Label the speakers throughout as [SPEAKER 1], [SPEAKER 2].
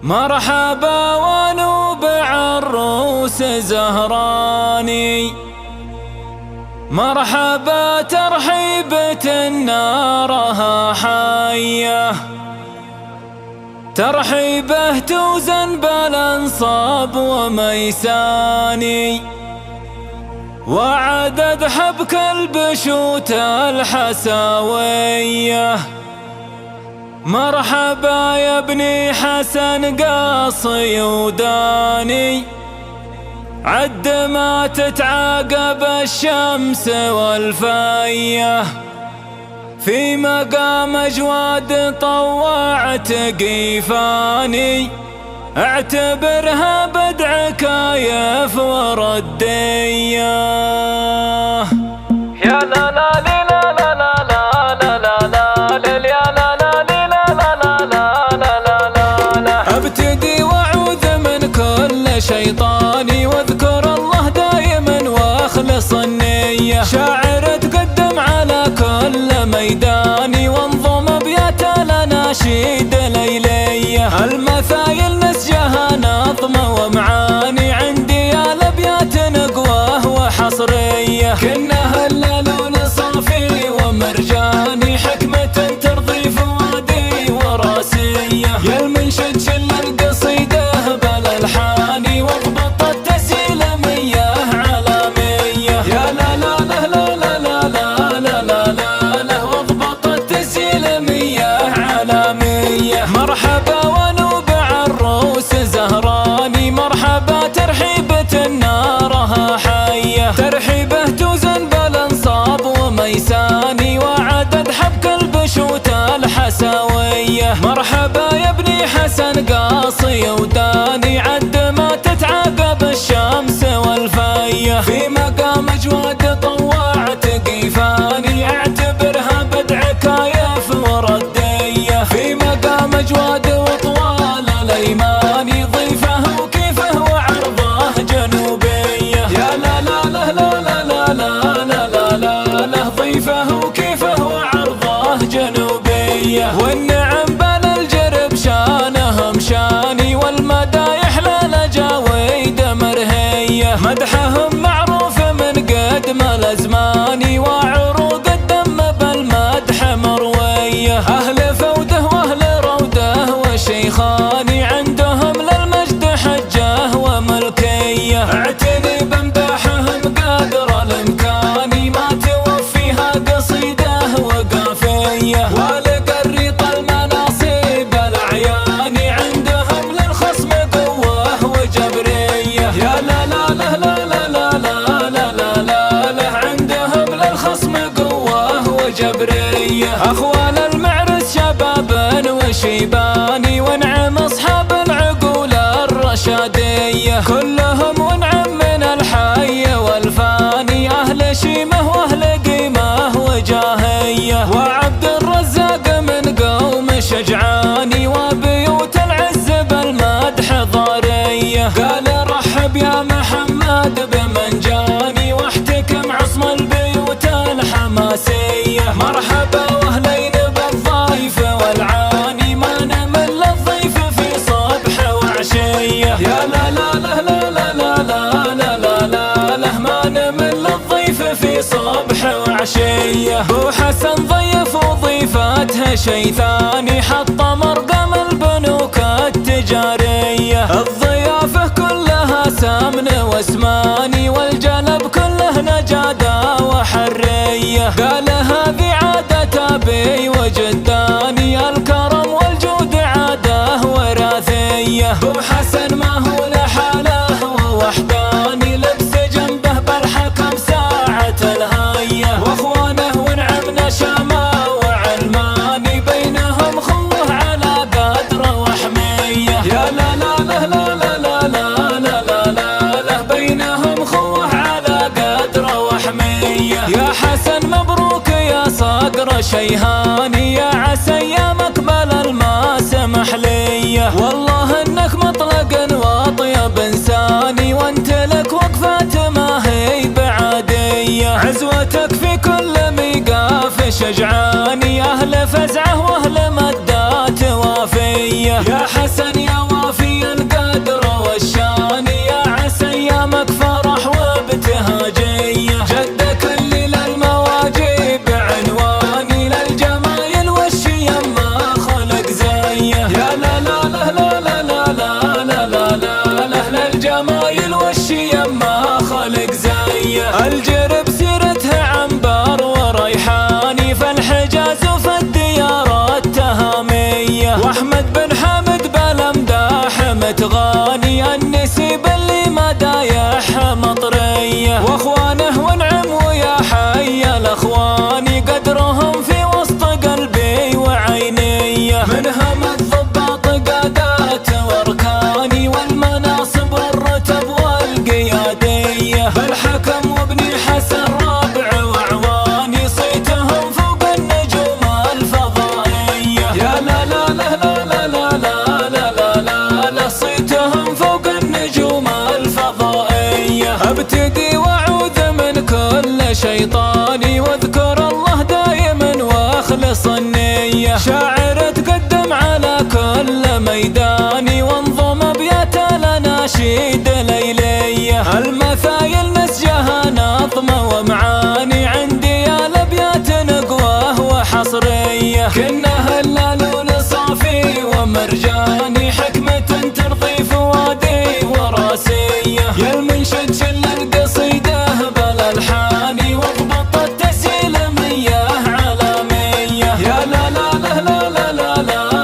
[SPEAKER 1] مرحبا ونوب عروس زهراني، مرحبا ترحيبة نارها حية، ترحيبه توزن بالانصاب وميساني، وعدد حبك البشوت الحساوية. مرحبا يا ابني حسن قاصي وداني، عد ما تتعاقب الشمس والفية، في مقام أجواد طوعت قيفاني، اعتبرها بدع كايف وردية. يا لا لا لا لا لا لا لا لا لا يا لا لا لا لا لا لا لا لا. ابتدي واعوذ من كل شيطاني، واذكر الله دائما واخلص النية، شاعر تقدم على كل ميداني، وانظم ابيات الاناشيد ليلية، المثايل نسجها نظمة ومعاني، عندي الابيات نقوة وحصرية، كنها اللالون صافي ومرجاني، حكمة ترضي فؤادي وراسية، يا المنشد شل القصيدة بالالحاني، واضبط التسهيل مياه على مية. يا لا لا لا لا لا لا لا لا لا، واضبط التسهيل مياه على مية. مرحبا ونوب عروس زهراني، مرحبا ترحيبة نارها حية، ترحيبه توزن بالانصاب وميساني، وعدد حبك البشوت الحساوية. مرحبا يا ابني حسن قاصي وداني، عد ما تتعاقب الشمس والفية، في مقام اجواد طوعت قيفاني، اعتبرها بدع كايف وردية، في مقام اجواد وطوال الايماني، ضيفه وكيفه وعرضه جنوبية. يا لا لا لا لا لا لا لا لا لا، ضيفه وكيفه وعرضه جنوبية، والنعم بل الجرب شانهم شاني، والمدايح للجاويد مرهية، مدحهم معروف من قدم الازمان، وعروق الدم بالمدح مروية، اهل فوده واهل روده والشيخاني، عندهم للمجد حجه وملكية، اعتني بمداحهم قدر الامكان، ما توفيها قصيده وقافية، ولقريط المناصب الاعيان، عندهم للخصم قوه وجبرية. يا لا لا لا لا لا لا لا لا لا، عندهم للخصم قوه وجبرية، اخوان المعرس شباب وشيباني، ونعم اصحاب العقول الرشادية، كلهم ونعم من الحي والفاني، اهل شيمه واهل قيمه وجاهية، وعبد الرزاق من قوم شجعاني، وبيوت العز بالمدح ضارية، قال رحب يا محمد بمن جاني، واحتكم عصم البيوت الحماسية. مرحبا واهلين بالضيف والعاني، ما نمل الضيف في صبح وعشية. يا لا لا لا لا لا لا لا لا لا، ما نمل الضيف في صبح وعشية. بو حسن ضيف وضيفته شي ثاني، حط مرقم البنوك التجارية، الضيافة كلها سمن واسماني، والجلب كله نجادة وحرية، قال هذه عادة أبي وجداني، الكرم والجود عادة وراثية، بو حسن ما هو لحاله ووحداني، لبس جنبه بالحكم ساعة الهية، واخوانه ونعم نشامة وعلماني، بينهم خوه على قدر وحمية. يا لا لا لا لا لا لا لا لا لا، بينهم خوه على قدر وحمية. يا حسن مبروك يا صقر شيهاني، يا عسى ايامك بل الماس محلية، والله انك مطلق واطيب انساني، وانت لك وقفات ما هي بعادية، عزوتك في كل ميقاف شجعاني، اهل فزعه واهل مدات وافية، يا حسن يا وافي تغاني النسيب اللي ما دايح مطريه، واخوانه ونعم ويا حي الاخوان قدرهم في وسط قلبي وعينيه، منهم الضباط قادات واركاني والمناصب والرتب والقياديه، بالحكم وابني حسن رابع واعواني صيتهم فوق النجوم الفضائيه، يا لا لا لا لا لا لا لا لا لا لا صيتهم فوق النجوم الفضائيه. ابتدي واعوذ من كل شيطاني واذكر الله دايما واخلص النيه، شاعر تقدم على كل ميداني وانظم ابيات الاناشيد ليليه، المثايل نسجها نظمه ومعاني عندي الابيات نقوه وحصريه، كنا هلال صافي ومرجاني حكمه ترضي فؤادي وراسيه، يا المنشد شل القصيده بالالحان واضبط التسهيل مياه علاميه، يا لا لا لا لا لا لا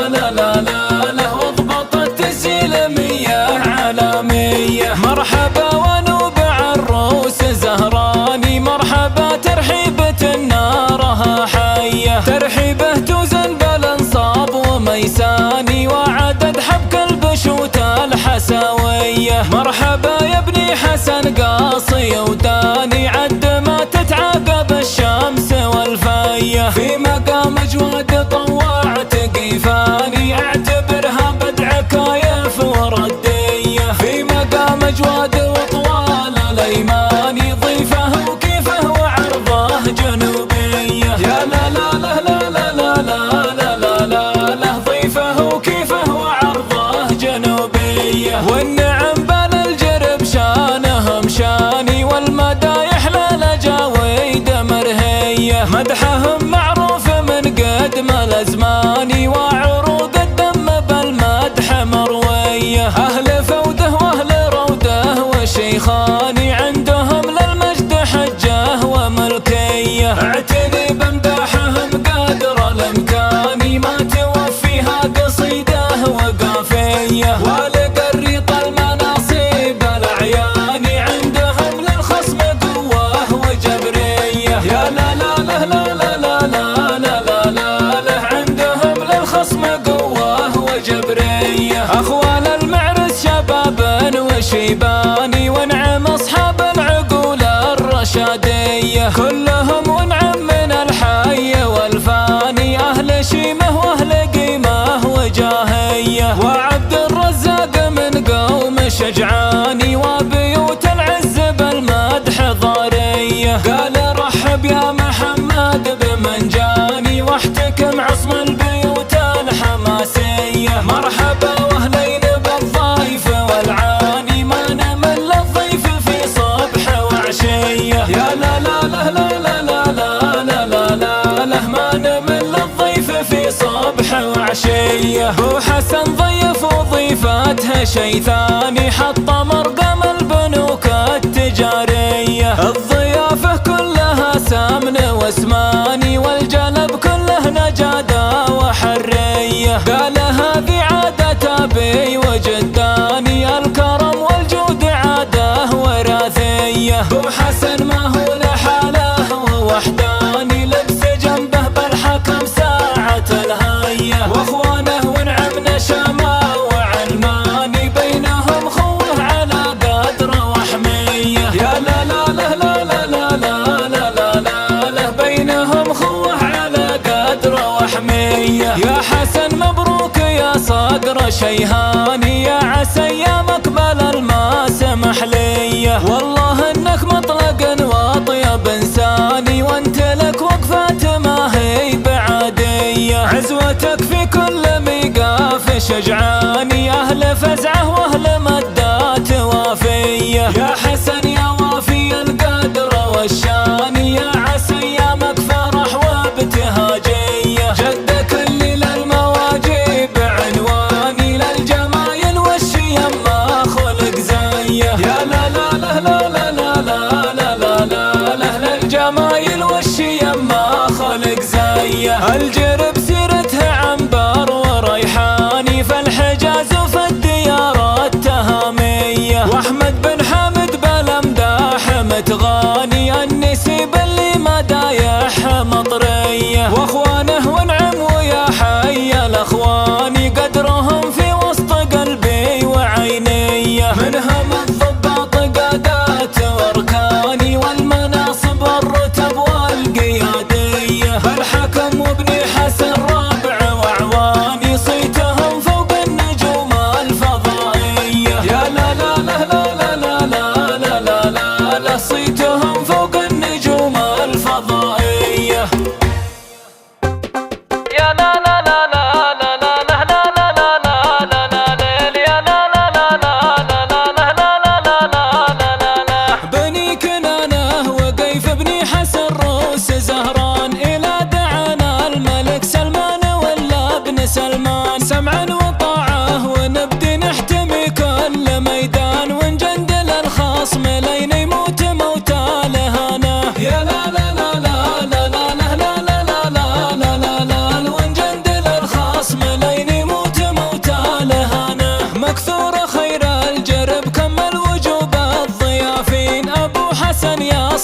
[SPEAKER 1] لا لا لا لا واضبط التسهيل مياه علاميه. مرحبا ونوبع الروس زهراني مرحبا ترحيبة نارها حيه، ترحيبه توزن بالانصاب وميساني وعدد حبك البشوت الحساويه، مرحبا يا ابني حسن قاصي وداني عد ما تتعاقب الشمس والفيه، في مقام اجواد طوعت قيفاني اعتبرها بدع كايف ورديه، في مقام اجواد وطوال الايماني ضيفه وكيفه وعرضه جنوبيه، يا لا لا لا لا لا لا لا لا لا لا ضيفه وكيفه وعرضه جنوبيه، والنعم بال الجرب شانهم شاني والمدايح للجاويد مرهيه، مدحهم معروف من قدم الازمان وعروق الدم بالمدح مرويه، اهل فوده واهل روده وشيخاني عندهم للمجد حجه وملكيه، اعتني بمداحهم قدر الامكان ما توفيها قصيده وقافيه، ولقريط المناصب الاعيان عندهم للخصم قوه وجبريه، يا لا لا لا لا لا لا لا لا لا لا عندهم للخصم قوه وجبريه، اخوان المعرس شباب وشيباني ونعم اصحاب العقول الرشاديه، كلهم ونعم من الحي والفاني اهل شيمه واهل قيمه وجاهيه، وعبد الرزاق من قوم شجعاني وبيوت العز بالمدح ضاريه، قال رحب يا محمد بمن جاني واحتكم عصم البيوت الحماسيه، مرحبا واهلين بالضيف والعاني ما نمل الضيف في صبح وعشيه، يا لا لا لا لا لا لا لا لا لا لا ما نمل الضيف في صبح وعشيه، بو حسن ضيف وضيفته شي ثاني حط مرقم البنوك التجاريه، الضيافه كلها سمن واسماني والجلب كله نجاده وحريه، قال هذه عاده ابي وجداني الكرم والجود عاده وراثيه، بو حسن ما هو لحاله ووحداني لبس جنبه بالحكم ساعه الهيه، واخوانه ونعم نشامه وعلماني بينهم خوه على قدر وحميه، يا لا لا لا لا لا لا لا لا لا لا بينهم خوه على قدر وحميه، يا حسن مبروك يا صقر شيهاني يا عسى ايامك بلا الماس محليه، والله انك مطلق واطيب انساني وانت لك وقفات ما هي بعاديه، عزوتك في كل ميقاف شجعاني اهل فزعه واهل مدات وافيه، يا حسن يا وافي القدر والشان يا عسى ايامك فرح وابتهاجيه، جدك اللي للمواجيب عنواني للجمايل والشيم ما خلق زيه، يا لا لا لا لا لا لا لا لا لا لا للجمايل والشيم ما خلق زيه، الجرب سيرتها عنبر وريحاني في الحجاز وفي الديار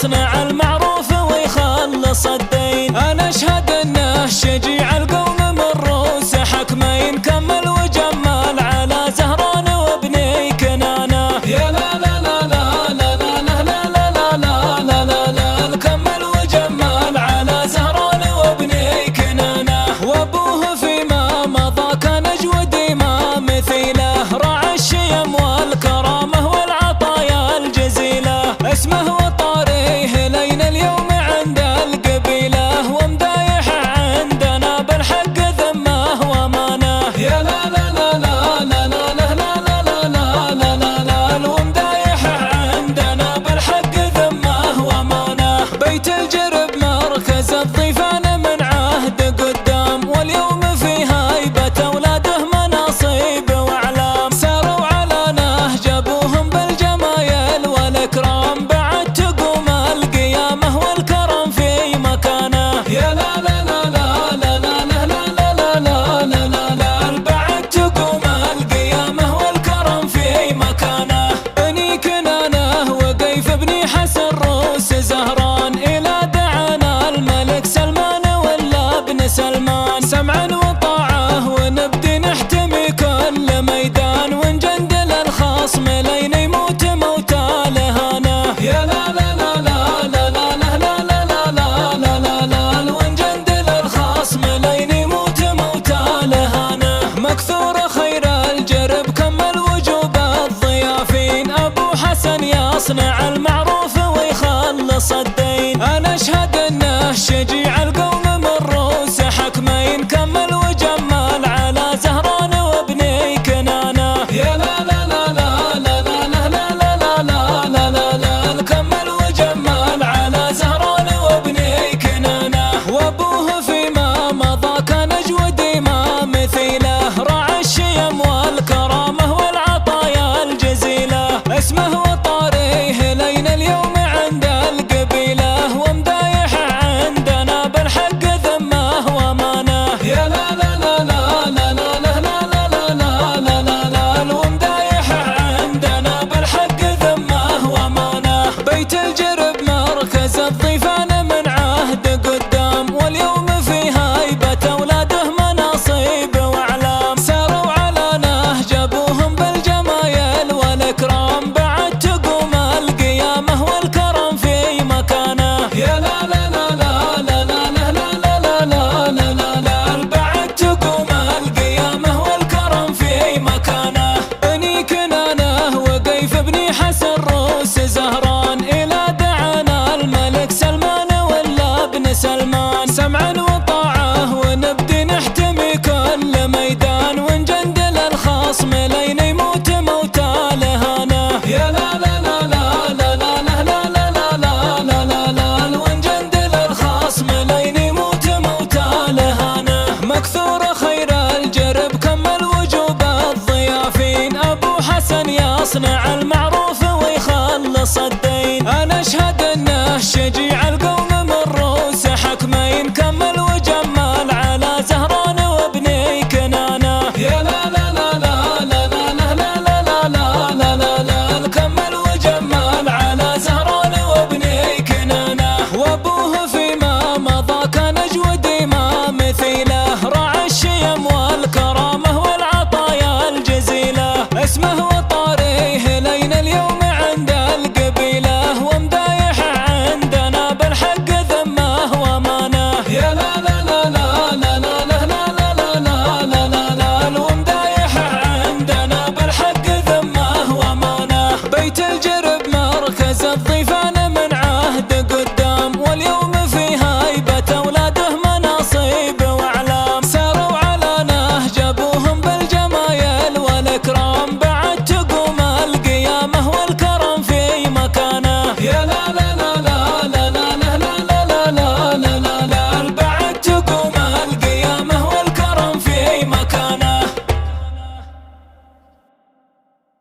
[SPEAKER 1] يصنع المعروف ويخلص الدين. أنا أشهد أنه شجيع القوم من روس حكمين، كمل وجمل على زهران وابني كنانة. يا لا لا لا لا لا لا لا لا لا لا لا لا، كمل وجمل على زهران وابني كنانة. وابوه فيما مضى كان أجود ما مثيله، راعى الشيم والكرامة والعطايا الجزيلة. اسمه وطاريه لين اليوم عند القبيلة، ومدايح عندنا بالحق ذمه وامانه. يا لا لا لا لا لا لا لا لا لا لا لا لا، ومدايح عندنا بالحق ذمه وامانه. بيت الجرب مركز الضيفان من عهد قدام، واليوم في هيبة اولاده مناصب واعلام. ساروا على نهج ابوهم بالجمايل والاكرام، بعد تقوم القيامه والكرم في مكانه. يا لا لا لا لا لا لا لا لا لا لا لا لا، بعد تقوم القيامه والكرم في مكانه. بني كنانه وقيف بني حسن روس زهران، الى دعانا الملك سلمان ولا ابن سلمان. سمعا وطاعه ونبدي نحتمي كل ميدان، ونجندل الخصم لين يموت موتى لهانه. يا لا لا لا لا لا لا لا لا لا لا لا لا، ونجندل الخصم لين يموت موتى لهانه. مكثور خير الجرب كمل وجوب الضيافين، ابو حسن يصنع المعروف ويخلص الدين. انا اشهد انه شجيع القوم من روس حكمين، كمل وجمل على زهران وابني كنانة. يا لا لا لا لا لا لا لا لا لا لا لا لا، كمل وجمل على زهران وابني كنانة. وابوه فيما مضى كان اجود ما مثيله، راعى الشيم والكرامة والعطايا الجزيلة. اسمه وطاريه لين اليوم عند القبيلة، ومدايح عندنا بالحق ذمه وامانه. يا لا لا لا لا لا لا لا لا لا لا لا لا، ومدايح عندنا بالحق ذمه وامانه. بيت الجرب مركز الضيفان من عهد قدام، واليوم في هيبة اولاده مناصب واعلام. ساروا على نهج ابوهم بالجمايل والاكرام، بعد تقوم القيامه والكرم في مكانه. يا لا لا لا لا لا لا لا لا لا لا لا، بعد تقوم القيامه والكرم في مكانه. بني كنانه وقيف بني حسن روس زهران، الى دعانا الملك سلمان ولا ابن سلمان. سمعا وطاعه ونبدي نحتمي كل ميدان، ونجندل الخصم لين يموت موتى لهانه. يا لا لا لا لا لا لا لا لا لا لا لا لا، ونجندل الخصم لين يموت موتى لهانه. مكثور خير الجرب كمل وجوب الضيافين، ابو حسن يصنع